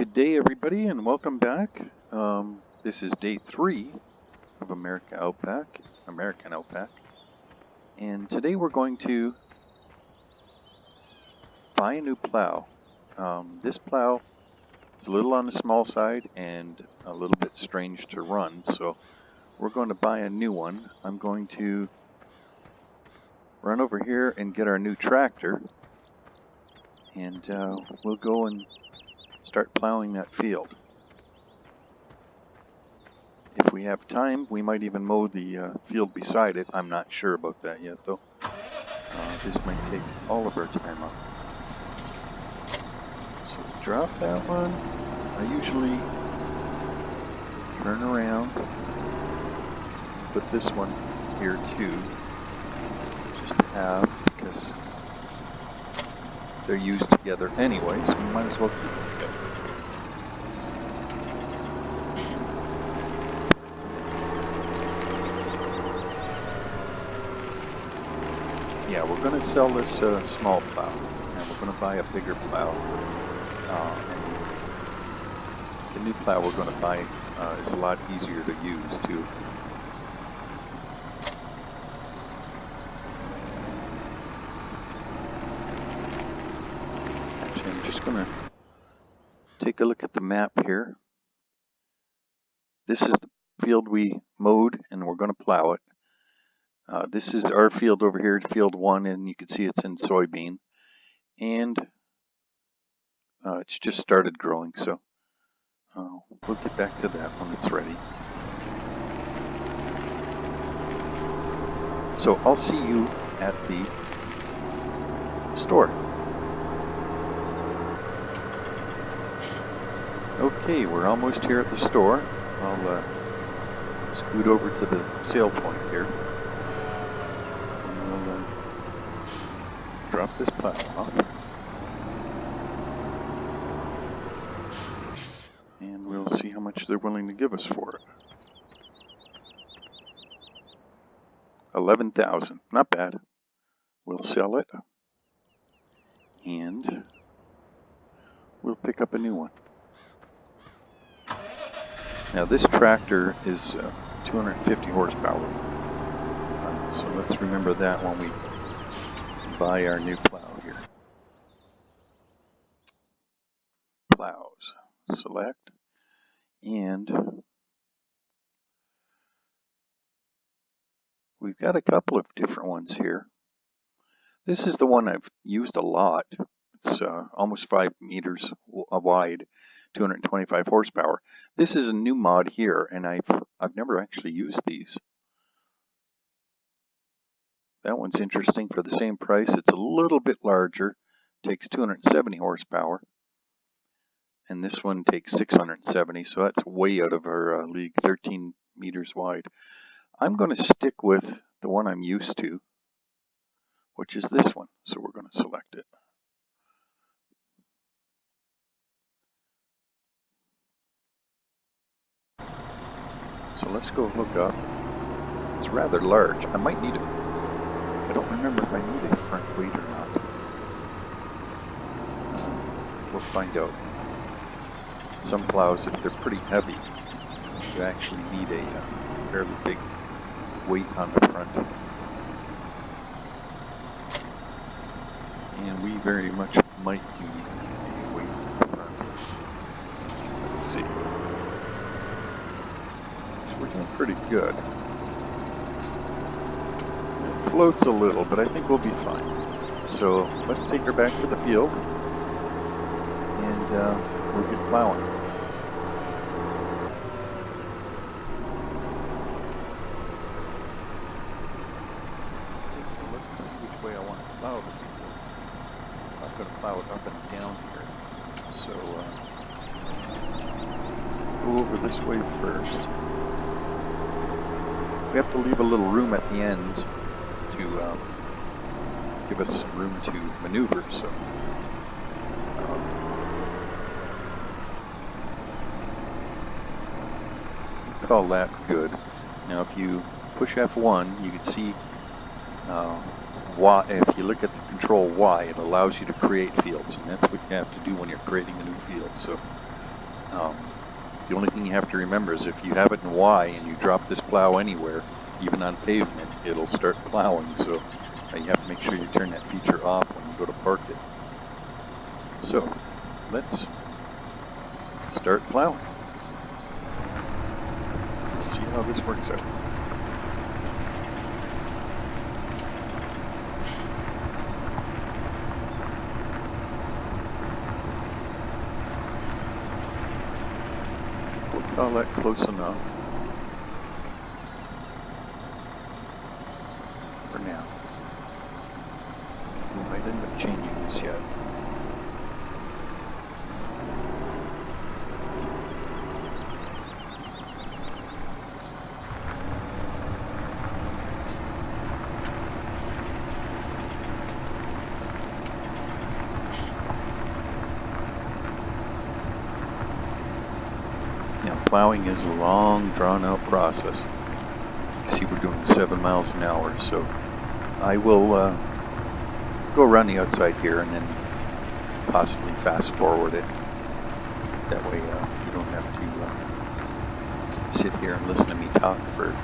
Good day, everybody, and welcome back. This is day 3 of American Outback, and today we're going to buy a new plow. This plow is a little on the small side and a little bit strange to run, so we're going to buy a new one. I'm going to run over here and get our new tractor, and we'll go and start plowing that field. If we have time, we might even mow the field beside it. I'm not sure about that yet, though. This might take all of our time up. So drop that one. I usually turn around, put this one here too, just to have, because they're used together anyway, so we might as well keep them together. Yeah, we're going to sell this small plow, and we're going to buy a bigger plow. And the new plow we're going to buy is a lot easier to use too. Actually, I'm just going to take a look at the map here. This is the field we mowed, and we're going to plow it. This is our field over here, field 1, and you can see it's in soybean. And it's just started growing, so we'll get back to that when it's ready. So I'll see you at the store. Okay, we're almost here at the store. I'll scoot over to the sale point here. And we'll drop this plow off. And we'll see how much they're willing to give us for it. $11,000, not bad. We'll sell it, and we'll pick up a new one. Now this tractor is 250 horsepower, so let's remember that when we buy our new plow here. Plows, select, and we've got a couple of different ones here. This is the one I've used a lot. It's almost 5 meters wide, 225 horsepower. This is a new mod here, and I've never actually used these. That one's interesting for the same price. It's a little bit larger, takes 270 horsepower, and this one takes 670, so that's way out of our league, 13 meters wide. I'm going to stick with the one I'm used to, which is this one, so we're going to select it. So let's go look up. It's rather large. I might need it. I don't remember if I need a front weight or not. We'll find out. Some plows, if they're pretty heavy, you actually need a fairly big weight on the front. And we very much might need a weight on the front. Let's see. We're doing pretty good. It floats a little, but I think we'll be fine. So let's take her back to the field, and we'll get plowing. Let's take a look and see which way I want to plow this field. I'm going to plow it up and down here. So go over this way first. We have to leave a little room at the ends to give us some room to maneuver, so call that good. Now if you push F1, you can see Y. If you look at the control Y, it allows you to create fields, and that's what you have to do when you're creating a new field. So The only thing you have to remember is if you have it in Y and you drop this plow anywhere, even on pavement, it'll start plowing. So you have to make sure you turn that feature off when you go to park it. So let's start plowing. Let's see how this works out. We'll call that close enough for now. We might end up changing this yet. Now, plowing is a long, drawn-out process. You see, we're doing 7 miles an hour, so I will go around the outside here and then possibly fast forward it. That way you don't have to sit here and listen to me talk for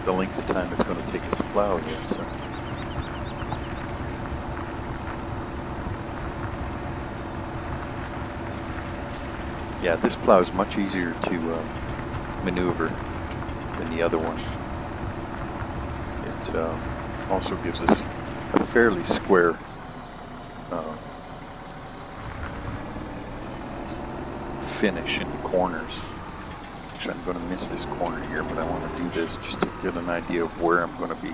the length of time it's going to take us to plow here. So. Yeah, this plow is much easier to maneuver than the other one. It also gives us a fairly square finish in the corners. Actually, I'm going to miss this corner here, but I want to do this just to get an idea of where I'm going to be.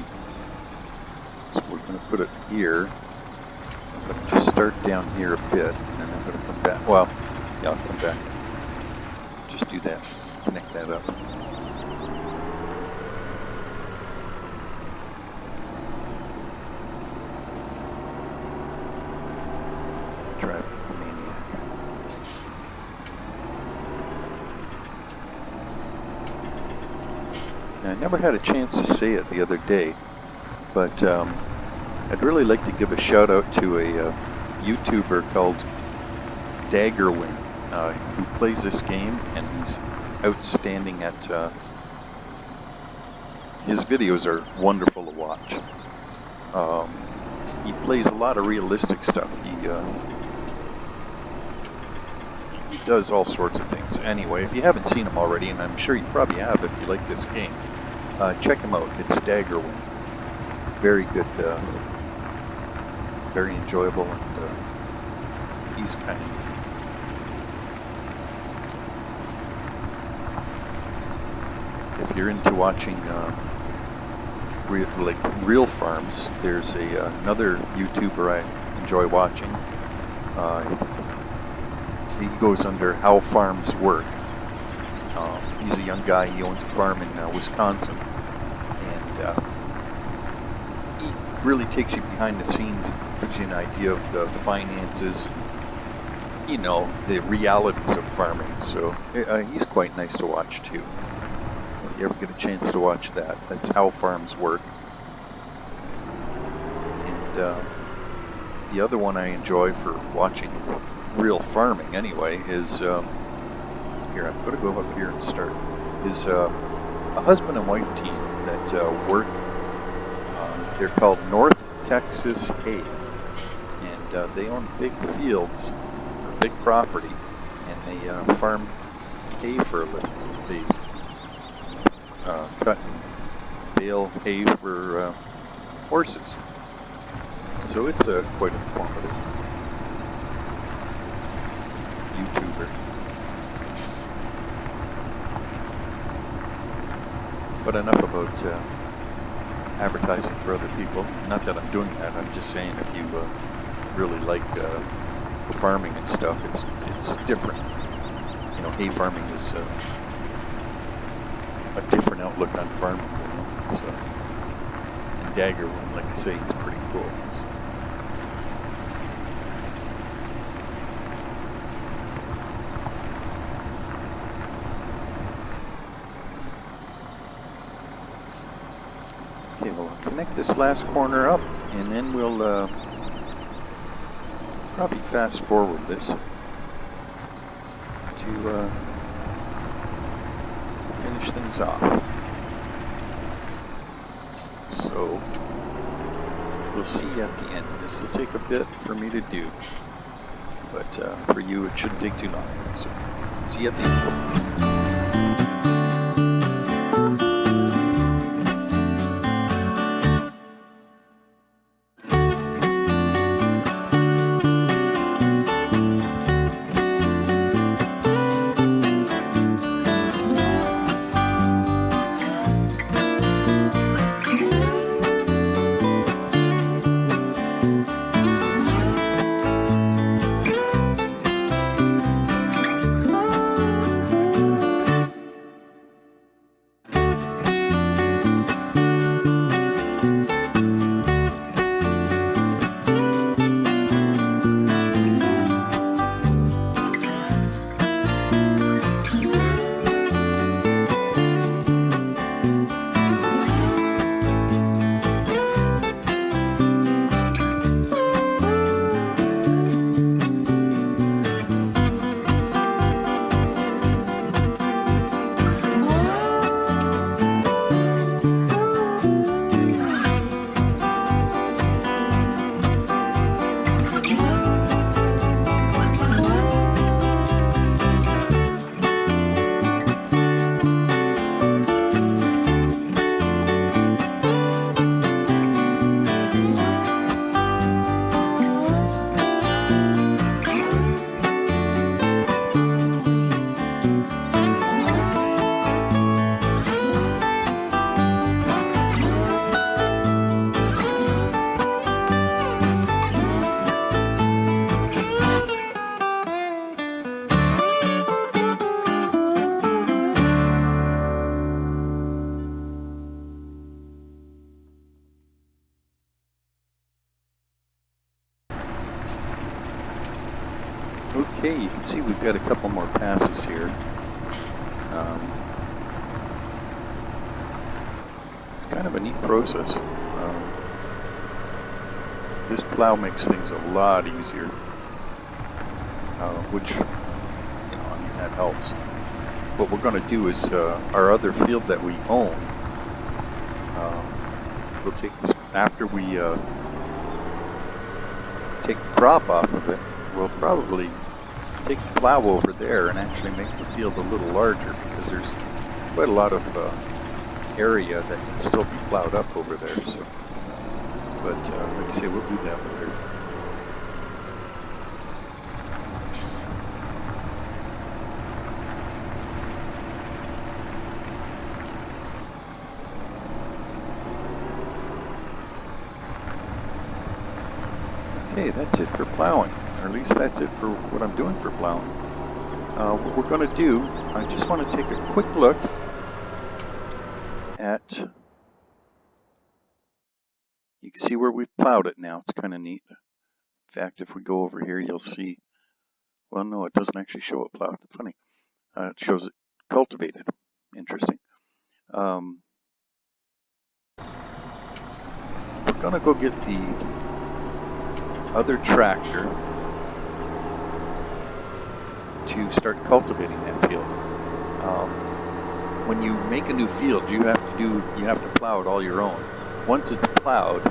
So we're going to put it here. I'm going to just start down here a bit, and then I'm going to come back. Well, yeah, I'll come back. Just do that. Connect that up. I never had a chance to say it the other day, but I'd really like to give a shout out to a YouTuber called Daggerwin, who plays this game, and he's outstanding at his videos are wonderful to watch. He plays a lot of realistic stuff. He does all sorts of things. Anyway, if you haven't seen him already, and I'm sure you probably have if you like this game, check him out. It's Daggerwin. Very good, very enjoyable, and he's kind of if you're into watching real farms, there's another YouTuber I enjoy watching. He goes under How Farms Work. He's a young guy. He owns a farm in Wisconsin, and he really takes you behind the scenes, gives you an idea of the finances, you know, the realities of farming. So he's quite nice to watch too. If you ever get a chance to watch that, that's How Farms Work. And the other one I enjoy for watching real farming anyway is here, I'm going to go up here and start, is a husband and wife team that work, they're called North Texas Hay, and they own big fields, or big property, and they farm hay for a living. They cut and bale hay for horses. So it's quite informative. YouTuber. But enough about advertising for other people. Not that I'm doing that. I'm just saying if you really like the farming and stuff, it's different. You know, hay farming is a different outlook on farming. You know? So, and Daggerwin, like I say, he's pretty cool. So. Okay, well, I'll connect this last corner up, and then we'll probably fast forward this. to finish things off. So we'll see you at the end. This will take a bit for me to do, but for you it shouldn't take too long. So see you at the end. Okay, you can see we've got a couple more passes here. It's kind of a neat process. This plow makes things a lot easier, which, I mean, that helps. What we're going to do is our other field that we own, we'll take this, after we take the crop off of it, we'll probably take the plow over there and actually make the field a little larger, because there's quite a lot of area that can still be plowed up over there. So, but like I say, we'll do that later. Okay, that's it for plowing, or at least that's it for what I'm doing for plowing. What we're going to do, I just want to take a quick look at, you can see where we've plowed it now. It's kind of neat. In fact, if we go over here, you'll see, well, no, it doesn't actually show it plowed. Funny. It shows it cultivated. Interesting. We're going to go get the other tractor to start cultivating that field. When you make a new field, you have to plow it all your own. Once it's plowed,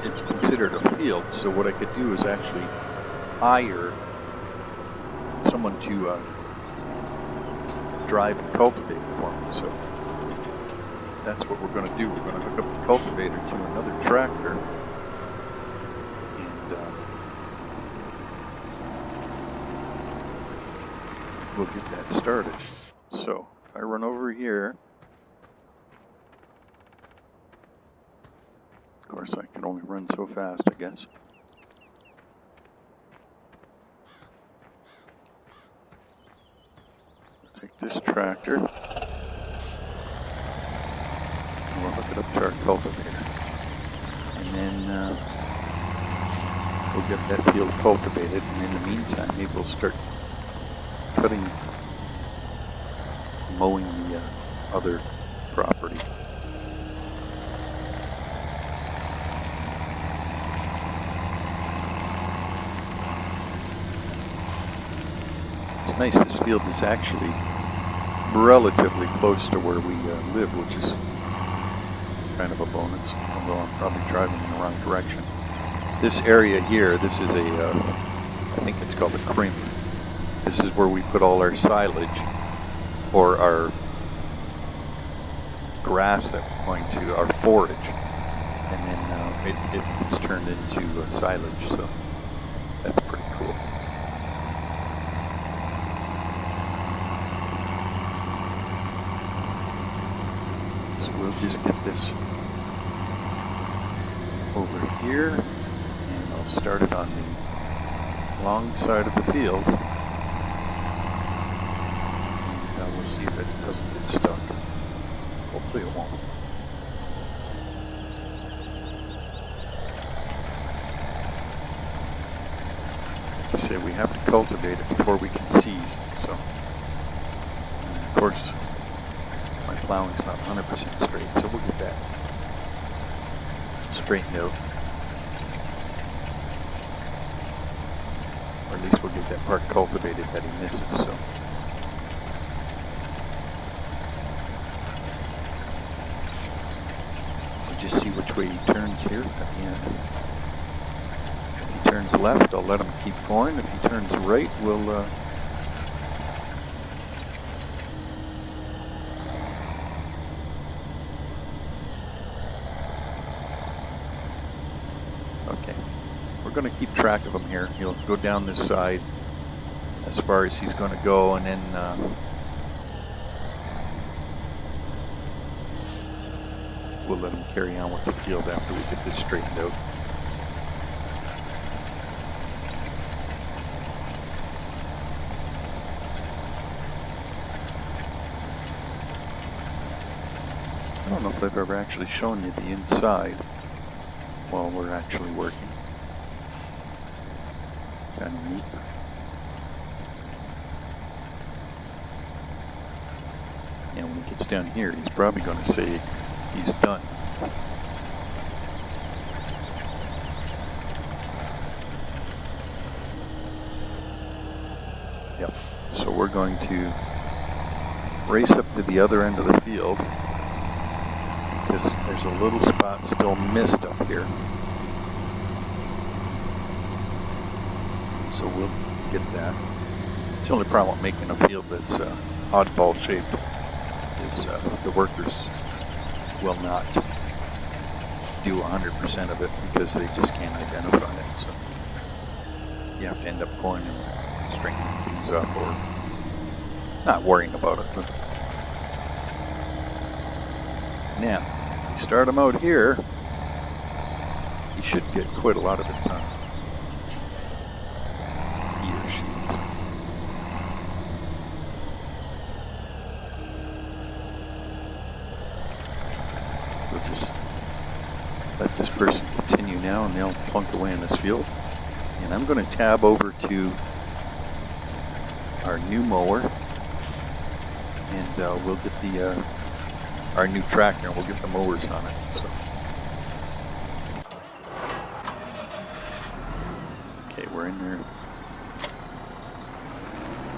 it's considered a field. So what I could do is actually hire someone to drive and cultivate it for me. So that's what we're going to do. We're going to hook up the cultivator to another tractor, and we'll get that started. So if I run over here, of course I can only run so fast, I guess. We'll take this tractor and we'll hook it up to our cultivator, and then we'll get that field cultivated, and in the meantime maybe we'll start mowing the other property. It's nice. This field is actually relatively close to where we live, which is kind of a bonus, although I'm probably driving in the wrong direction. This area here, this is I think it's called a crim. This is where we put all our silage, or our grass that we're going to, our forage, and then it's turned into silage, so that's pretty cool. So we'll just get this over here, and I'll start it on the long side of the field, and we'll see if it doesn't get stuck. Hopefully it won't. Like I say, we have to cultivate it before we can seed, so, and of course my plowing's not 100% straight, so we'll get that straightened out, or at least we'll get that part cultivated that he misses. So we'll just see which way he turns here at the end. If he turns left, I'll let him keep going. If he turns right, we'll okay. We're going to keep track of him here. He'll go down this side as far as he's going to go, and then we'll let him carry on with the field after we get this straightened out. I don't know if I've ever actually shown you the inside while we're actually working. Kind of neat. And when he gets down here, he's probably going to say he's done. Yep. So we're going to race up to the other end of the field, because there's a little spot still missed up here. So we'll get that. The only problem with making a field that's oddball shaped is the workers will not do 100% of it because they just can't identify it. So you have to end up going and straightening things up, or not worrying about it. But now, if we start him out here, he should get quite a lot of it done. He or she is. We'll just let this person continue now, and they'll plunk away in this field. And I'm going to tab over to our new mower, and we'll get the our new tractor, and we'll get the mowers on it. So, okay, we're in there.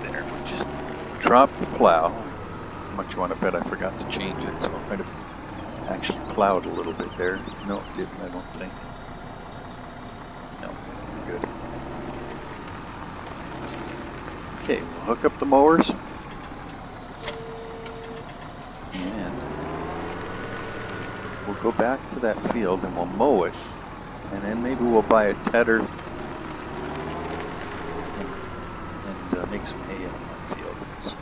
There, we just dropped the plow. How much you want to bet I forgot to change it? So I might have actually plowed a little bit there. No, it didn't, I don't think. No, good. Okay, we'll hook up the mowers. And we'll go back to that field and we'll mow it. And then maybe we'll buy a tedder and make some hay on that field. So,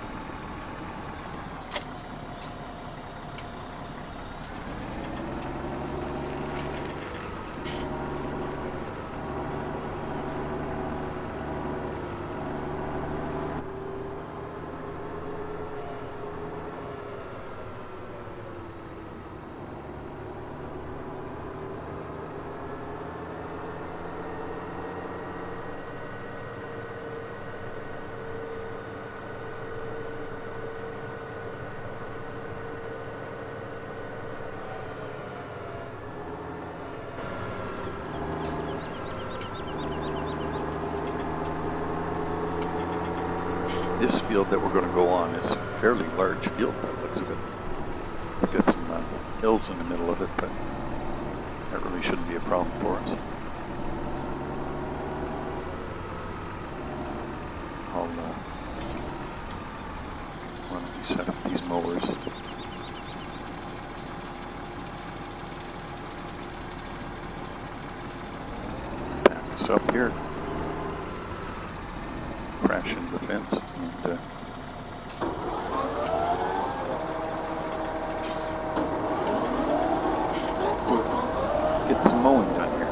this field that we're going to go on is a fairly large field by the looks of it. We've got some hills in the middle of it, but that really shouldn't be a problem for us. Why don't we set up these mowers? Back us up here. Crash into the fence and get some mowing done here.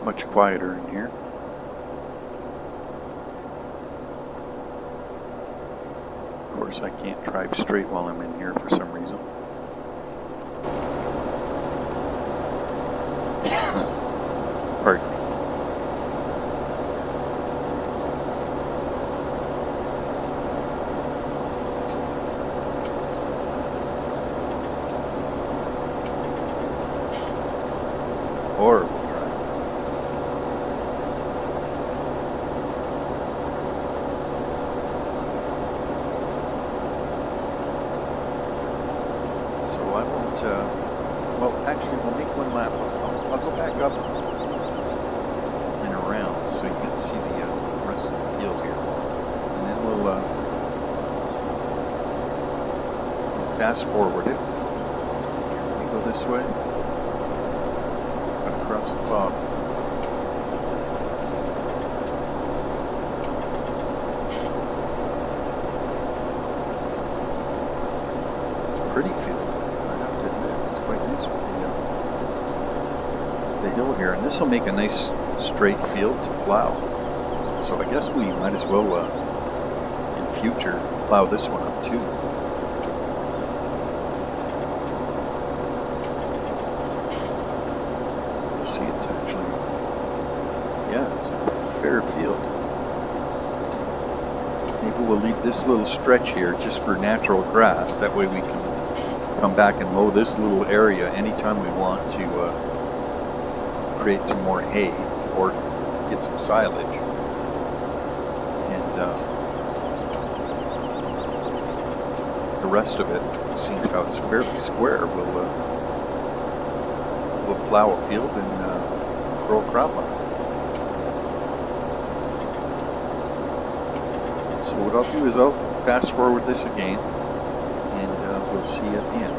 Much quieter in here. Of course, I can't drive straight while I'm in here for some reason. Pardon me. Horrible drive. So I won't, well, actually we'll make one lap. I'll go back up and around so you can see the rest of the field here. And then we'll fast forward it. We go this way. Across the bottom. It's a pretty field, I have to admit. It's quite nice with the hill here, and this will make a nice straight field to plow. So I guess we might as well in future plow this one up too. See, it's actually, yeah, it's a fair field. Maybe we'll leave this little stretch here just for natural grass. That way we can come back and mow this little area anytime we want to create some more hay or get some silage. And the rest of it, seeing how it's fairly square, we'll plow a field and grow a crop on it. So what I'll do is I'll fast forward this again and we'll see you at the end.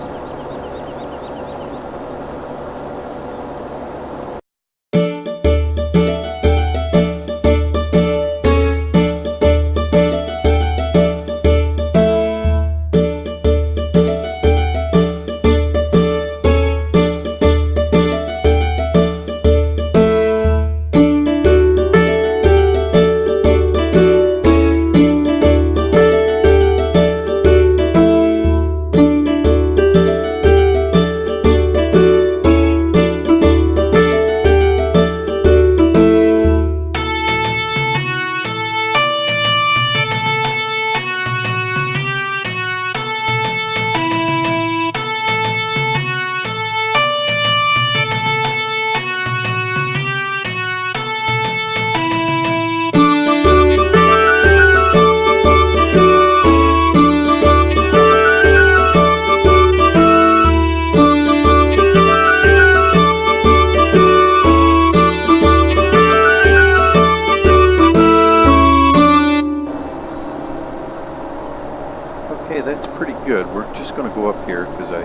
Okay, that's pretty good. We're just going to go up here because I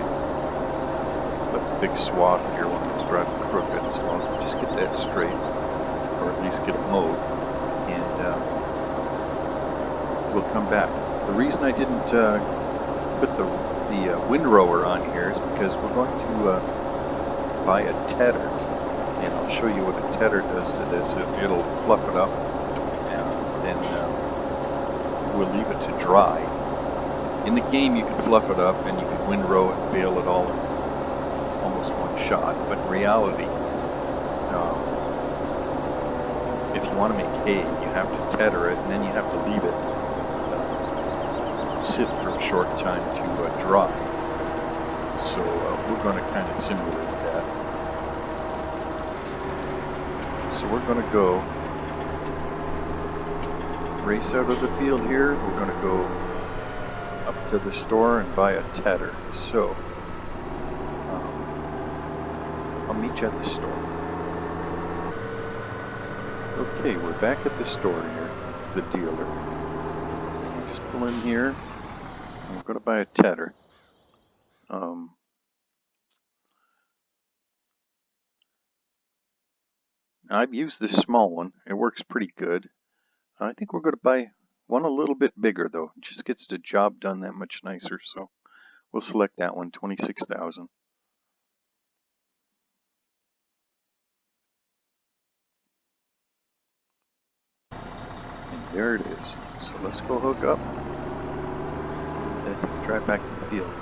left a big swath here when I was driving crooked, so I'll just get that straight, or at least get it mowed, and we'll come back. The reason I didn't put the windrower on here is because we're going to buy a tedder, and I'll show you what a tedder does to this. It'll fluff it up, and then we'll leave it to dry. In the game, you can fluff it up and you can windrow it and bale it all in almost one shot. But in reality, if you want to make hay, you have to tedder it, and then you have to leave it sit for a short time to dry. So we're going to kind of simulate that. So we're going to go race out of the field here. We're going to go up to the store and buy a tedder. So I'll meet you at the store. Okay, we're back at the store here, the dealer. We'll just pull in here, and we're going to buy a tedder. I've used this small one. It works pretty good. I think we're going to buy one a little bit bigger, though. It just gets the job done that much nicer, so we'll select that one, 26,000. And there it is. So let's go hook up and drive back to the field.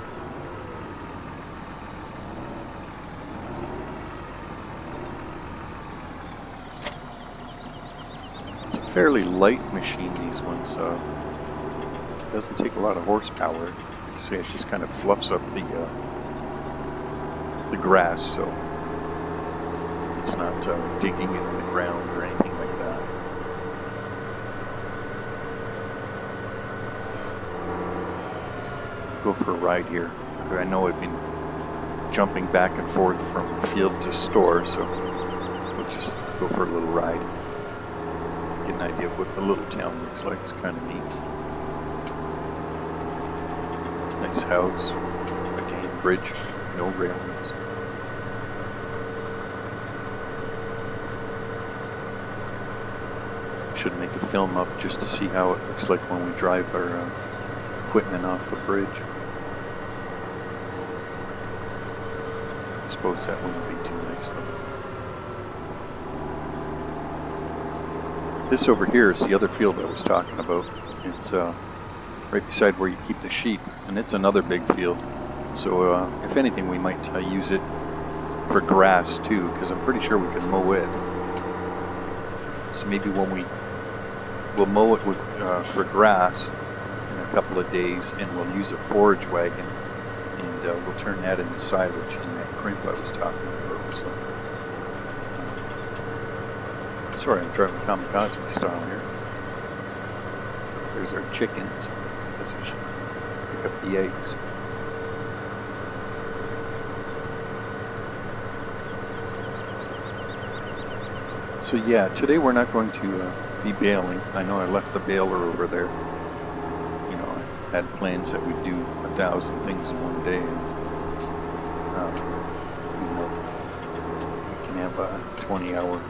It's a fairly light machine, these ones. It doesn't take a lot of horsepower. Like you say, it just kind of fluffs up the grass, so it's not digging it in the ground or anything like that. Go for a ride here. I know I've been jumping back and forth from field to store, so we'll just go for a little ride. Get an idea of what the little town looks like. It's kind of neat. Nice house. Again, bridge, no railings. Should make a film up just to see how it looks like when we drive our equipment off the bridge. I suppose that wouldn't be too nice though. This over here is the other field I was talking about. It's right beside where you keep the sheep, and it's another big field. So if anything, we might use it for grass too, because I'm pretty sure we can mow it. So maybe when we'll mow it with for grass in a couple of days, and we'll use a forage wagon, and we'll turn that into silage in that crimp I was talking about. So, sorry, I'm driving kamikaze style here. There's our chickens. This is pick up the eggs. So yeah, today we're not going to be baling. I know I left the baler over there. You know, I had plans that we'd do 1,000 things in one day. And, you know, we can have a 20-hour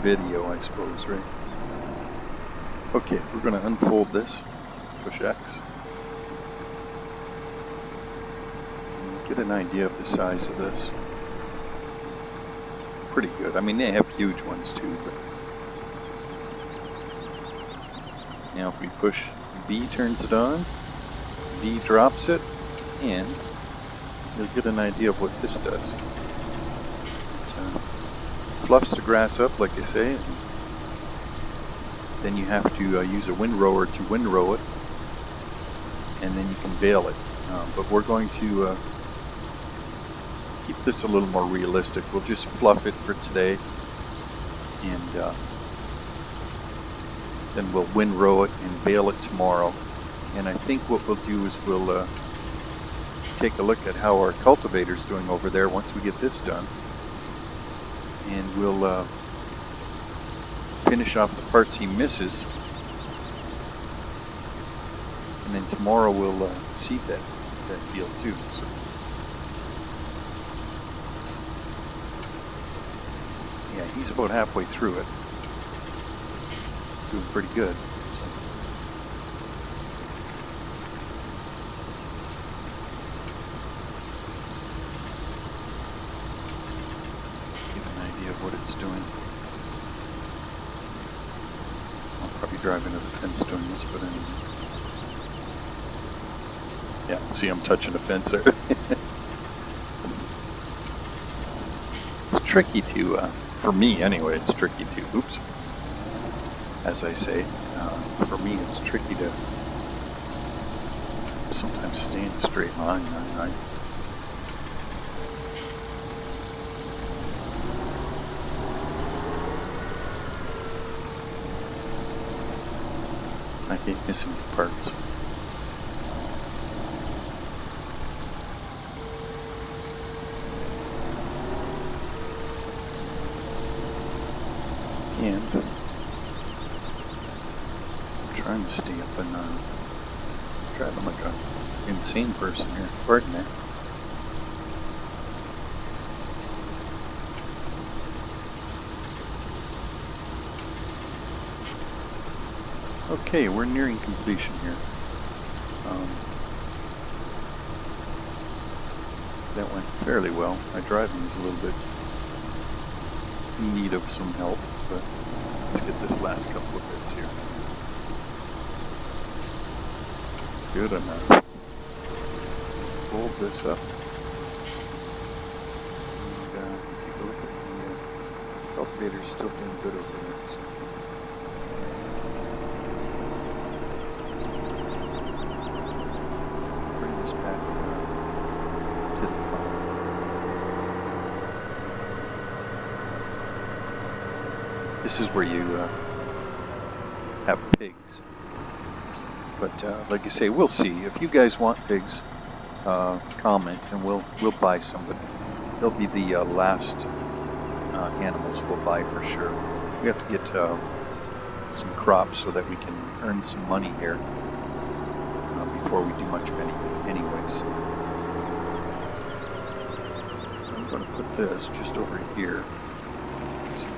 video, I suppose, right? Okay, we're going to unfold this. Push X. And get an idea of the size of this. Pretty good. I mean, they have huge ones too, but now if we push B, turns it on, B drops it, and you'll get an idea of what this does. It fluffs the grass up, like I say, and then you have to use a windrower to windrow it, and then you can bale it. But we're going to keep this a little more realistic. We'll just fluff it for today, and then we'll windrow it and bale it tomorrow. And I think what we'll do is we'll take a look at how our cultivator's doing over there once we get this done, and we'll finish off the parts he misses, and then tomorrow we'll seed that field too. So yeah, he's about halfway through it. Doing pretty good. So. Get an idea of what it's doing. I'll probably drive into the fence doing this, but anyway. Yeah, see, I'm touching the fence there. It's tricky to, for me anyway, it's tricky to, oops, as I say, for me it's tricky to sometimes stay in a straight line, right? I hate missing parts. And I'm trying to stay up and driving like an insane person here. Pardon me. Okay, we're nearing completion here. That went fairly well. My driving is a little bit in need of some help, but let's get this last couple of bits here. Good enough. Fold this up. And take a look at the cultivator's still doing good over there. So. Bring this back to the farm. This is where you have pigs. But like I say, we'll see. If you guys want pigs, comment and we'll buy some. But they'll be the last animals we'll buy for sure. We have to get some crops so that we can earn some money here before we do much anyways. I'm going to put this just over here.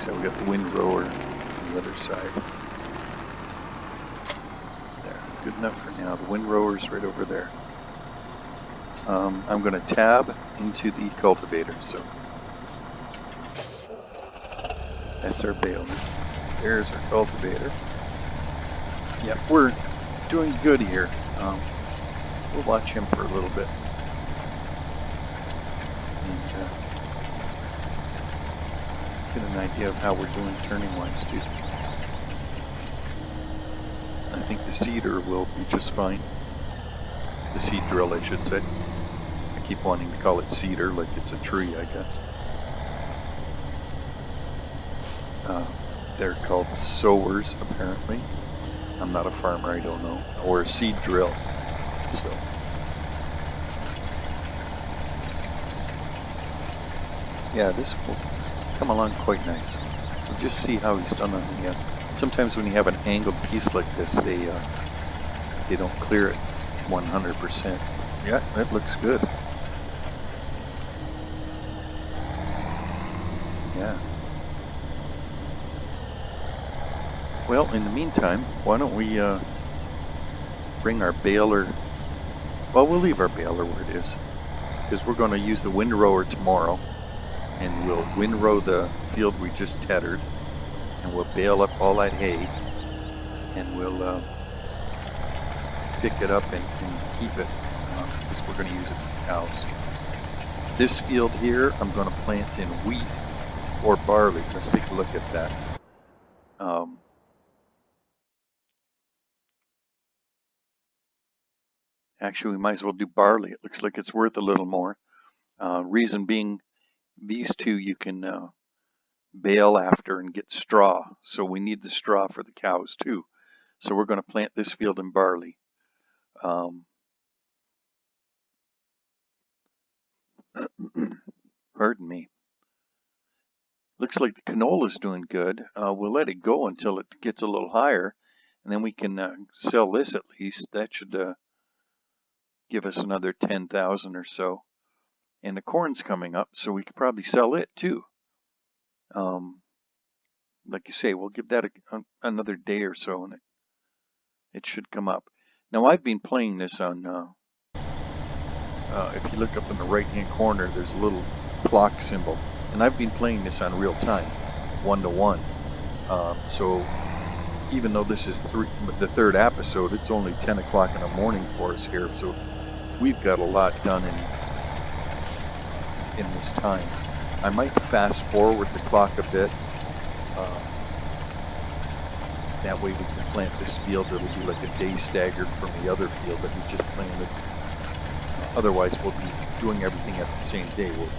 So we got the windrower on the other side. There, good enough for now. The windrower's right over there. I'm going to tab into the cultivator, so that's our baler. There's our cultivator. Yep, we're doing good here. We'll watch him for a little bit. And get an idea of how we're doing turning-wise, too. I think the seeder will be just fine. The seed drill, I should say. I keep wanting to call it cedar, like it's a tree, I guess. They're called sowers, apparently. I'm not a farmer, I don't know. Or a seed drill. So. Yeah, this will come along quite nice. We'll just see how he's done on the sometimes when you have an angled piece like this, they don't clear it 100%. Yeah, that looks good. Yeah. Well, in the meantime, why don't we bring our baler. Well, we'll leave our baler where it is, because we're going to use the windrower tomorrow, and we'll windrow the field we just tethered, and we'll bale up all that hay, and we'll pick it up and keep it, because we're going to use it for cows. This field here, I'm going to plant in wheat or barley. Let's take a look at that. Actually, we might as well do barley. It looks like it's worth a little more. Reason being, these two you can bale after and get straw. So we need the straw for the cows too. So we're going to plant this field in barley. Pardon me. Looks like the canola's doing good. We'll let it go until it gets a little higher, and then we can sell this at least. That should give us another 10,000 or so. And the corn's coming up, so we could probably sell it too. Like you say, we'll give that another day or so, and it should come up. Now, I've been playing this on, if you look up in the right-hand corner, there's a little clock symbol. And I've been playing this on real time, 1-to-1. So even though this is the third episode, it's only 10 o'clock in the morning for us here. So we've got a lot done in this time. I might fast forward the clock a bit. That way we can plant this field. It'll be like a day staggered from the other field that we just planted. Otherwise, we'll be doing everything at the same day. We'll be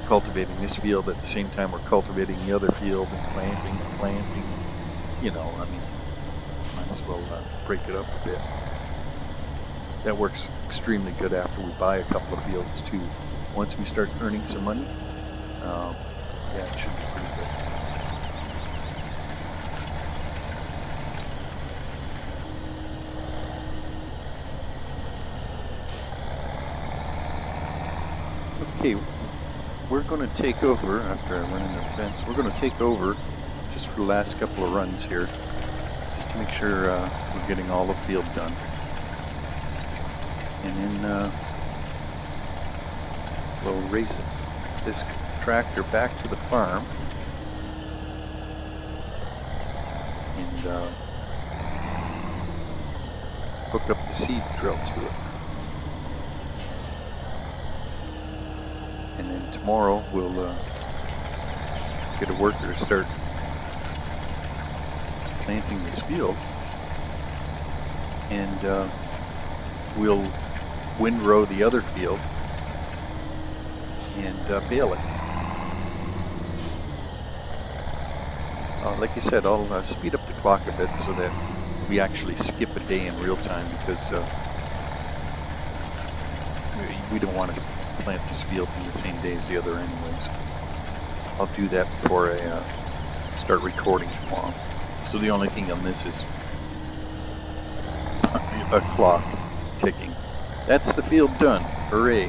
cultivating this field at the same time we're cultivating the other field and planting. You know, I mean, might as well break it up a bit. That works extremely good after we buy a couple of fields too. Once we start earning some money, yeah, it should be pretty good. Okay, we're going to take over after I run in the fence. We're going to take over just for the last couple of runs here, just to make sure we're getting all the field done. And then we'll race this tractor back to the farm and hook up the seed drill to it. And then tomorrow we'll get a worker to start planting this field, and we'll windrow the other field and bale it. Like I said, I'll speed up the clock a bit so that we actually skip a day in real time, because we don't want to plant this field in the same day as the other anyways. I'll do that before I start recording tomorrow. So the only thing on this is a clock ticking. That's the field done. Hooray.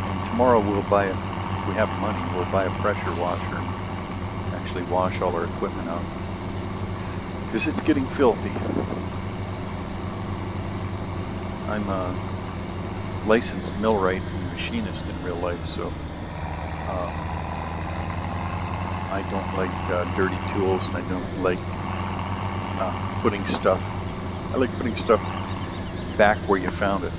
And tomorrow we'll buy if we have money, we'll buy a pressure washer and actually wash all our equipment out, because it's getting filthy. I'm a licensed millwright and machinist in real life, so I don't like dirty tools, and I don't like putting stuff. I like putting stuff back where you found it.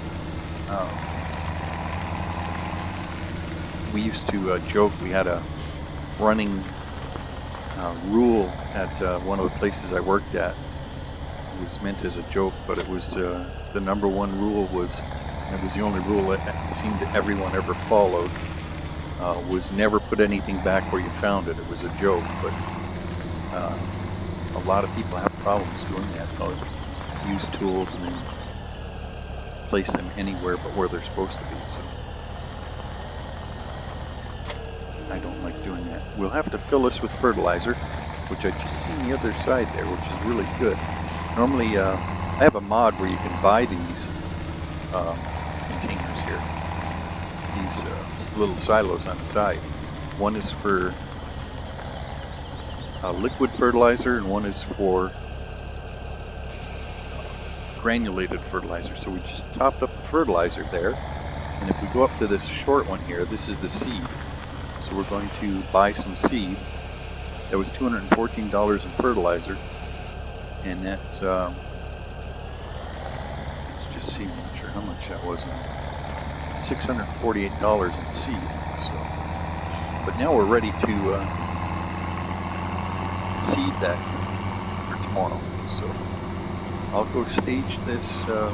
We used to joke. We had a running rule at one of the places I worked at. It was meant as a joke, but it was the number one rule was, and it was the only rule that it seemed that everyone ever followed, was never put anything back where you found it. It was a joke, but a lot of people have problems doing that. They'll use tools and then place them anywhere but where they're supposed to be. So I don't like doing that. We'll have to fill this with fertilizer, which I just seen the other side there, which is really good. Normally, I have a mod where you can buy these containers here. These little silos on the side. One is for liquid fertilizer, and one is for granulated fertilizer. So we just topped up the fertilizer there, and if we go up to this short one here, this is the seed. So we're going to buy some seed. That was $214 in fertilizer, and that's let's just see, I'm not sure how much that was. $648 in seed. So, but now we're ready to seed that for tomorrow. So I'll go stage this, or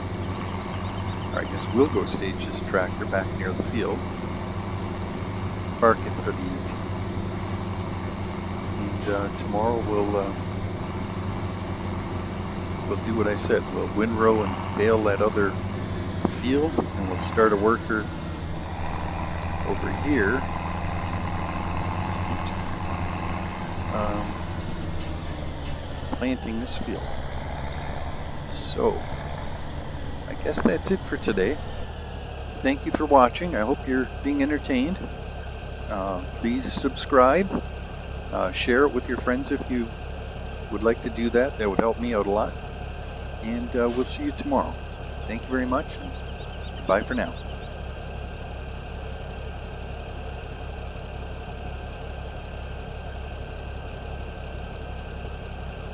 I guess we'll go stage this tractor back near the field, park it for the evening, and tomorrow we'll do what I said. We'll windrow and bale that other field, and we'll start a worker over here planting this field. So I guess that's it for today. Thank you for watching. I hope you're being entertained. Please subscribe, share it with your friends if you would like to do that. That would help me out a lot. And we'll see you tomorrow. Thank you very much, and goodbye for now.